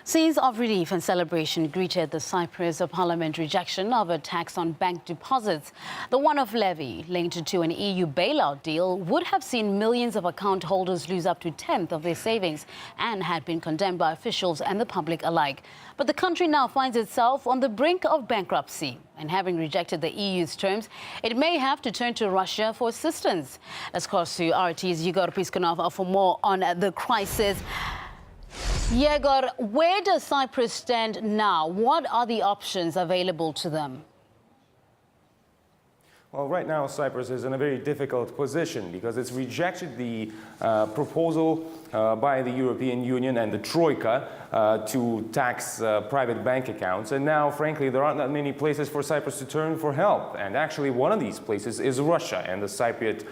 Scenes of relief and celebration greeted the Cyprus parliament rejection of a tax on bank deposits. The one-off levy linked to an EU bailout deal would have seen millions of account holders lose up to a tenth of their savings and had been condemned by officials and the public alike. But the country now finds itself on the brink of bankruptcy. And having rejected the EU's terms, it may have to turn to Russia for assistance. Let's cross to RT's Yegor Piskunov for more on the crisis. Yegor, where does Cyprus stand now? What are the options available to them? Well, right now Cyprus is in a very difficult position because it's rejected the proposal by the European Union and the Troika to tax private bank accounts. And now, frankly, there aren't that many places for Cyprus to turn for help. And actually, one of these places is Russia. And the Cypriot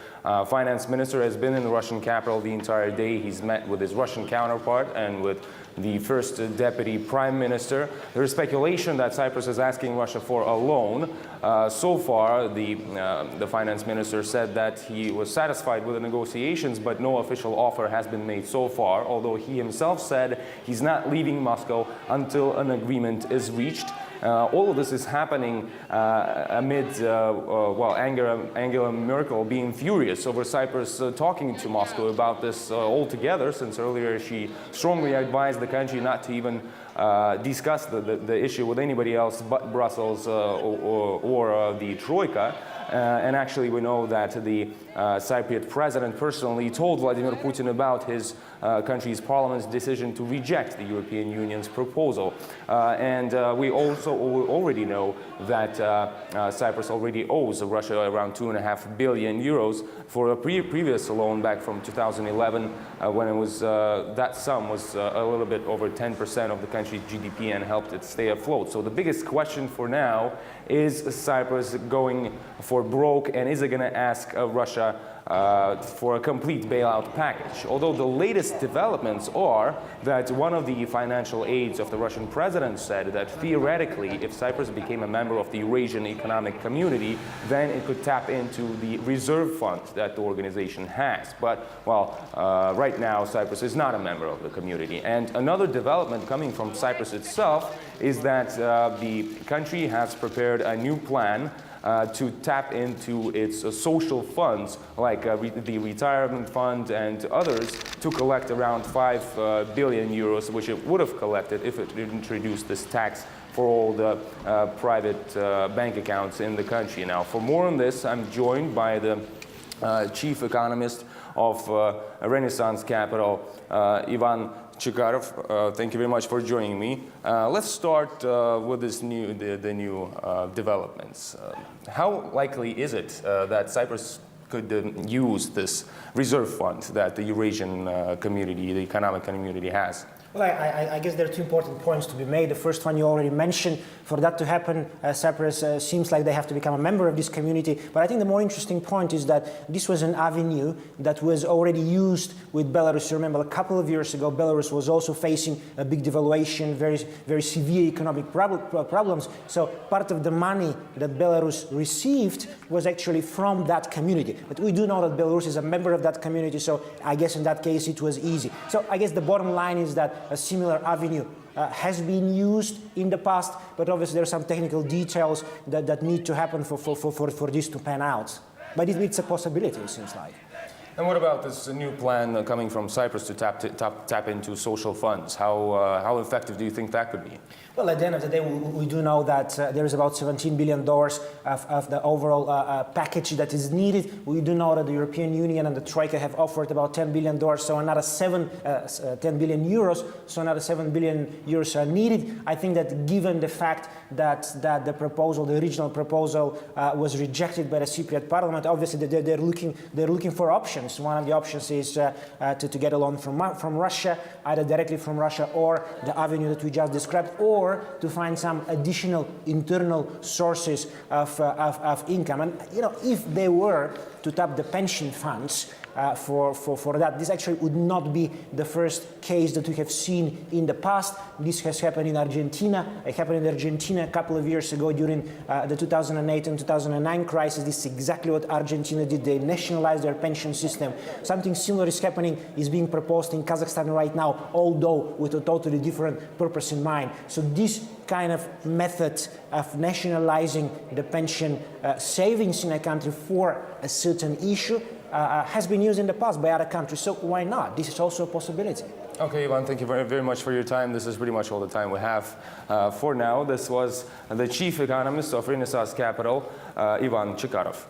finance minister has been in the Russian capital the entire day. He's met with his Russian counterpart and with the first deputy prime minister. There is speculation that Cyprus is asking Russia for a loan. So far, the finance minister said that he was satisfied with the negotiations, but no official offer has been made so far, although he himself said he's not leaving Moscow until an agreement is reached. All of this is happening amid Angela Merkel being furious over Cyprus talking to Moscow about this altogether, since earlier she strongly advised the country not to even discuss the issue with anybody else but Brussels or the Troika. And actually, we know that the Cypriot president personally told Vladimir Putin about his country's parliament's decision to reject the European Union's proposal. And we also already know that Cyprus already owes Russia around 2.5 billion euros for a previous loan back from 2011, when it was that sum was a little bit over 10% of the country's GDP and helped it stay afloat. So the biggest question for now is Cyprus going for broke, and is it going to ask Russia for a complete bailout package? Although the latest developments are that one of the financial aides of the Russian president said that theoretically, if Cyprus became a member of the Eurasian Economic Community, then it could tap into the reserve fund that the organization has. But, well, right now Cyprus is not a member of the community. And another development coming from Cyprus itself is that the country has prepared a new plan to tap into its social funds, like the retirement fund and others, to collect around 5 billion euros, which it would have collected if it introduced this tax for all the private bank accounts in the country. Now, for more on this, I'm joined by the chief economist of Renaissance Capital, Ivan Chikarov. Thank you very much for joining me. Let's start with the new developments. How likely is it that Cyprus could use this reserve fund that the Eurasian community, the economic community, has? Well, I guess there are two important points to be made. The first one you already mentioned. For that to happen, Cyprus seems like they have to become a member of this community. But I think the more interesting point is that this was an avenue that was already used with Belarus. You remember a couple of years ago, Belarus was also facing a big devaluation, very severe economic problems. So part of the money that Belarus received was actually from that community. But we do know that Belarus is a member of that community, so I guess in that case it was easy. So I guess the bottom line is that a similar avenue has been used in the past, but obviously there are some technical details that need to happen for this to pan out. But it's a possibility, it seems like. And what about this new plan coming from Cyprus to tap into social funds? How effective do you think that could be? Well, at the end of the day, we do know that there is about $17 billion of the overall package that is needed. We do know that the European Union and the Troika have offered about $10 billion, so another 10 billion euros, so another 7 billion euros are needed. I think that given the fact that the proposal, the original proposal, was rejected by the Cypriot parliament, obviously they're looking for options. One of the options is to get a loan from Russia, either directly from Russia or the avenue that we just described, or to find some additional internal sources of income. And if they were to tap the pension funds, for that. This actually would not be the first case that we have seen in the past. This has happened in Argentina. It happened in Argentina a couple of years ago during the 2008 and 2009 crisis. This is exactly what Argentina did. They nationalized their pension system. Something similar is being proposed in Kazakhstan right now, although with a totally different purpose in mind. So this kind of method of nationalizing the pension savings in a country for a certain issue has been used in the past by other countries. So why not? This is also a possibility. Okay, Ivan, thank you very, very much for your time. This is pretty much all the time we have for now. This was the chief economist of Renaissance Capital, Ivan Chikarov.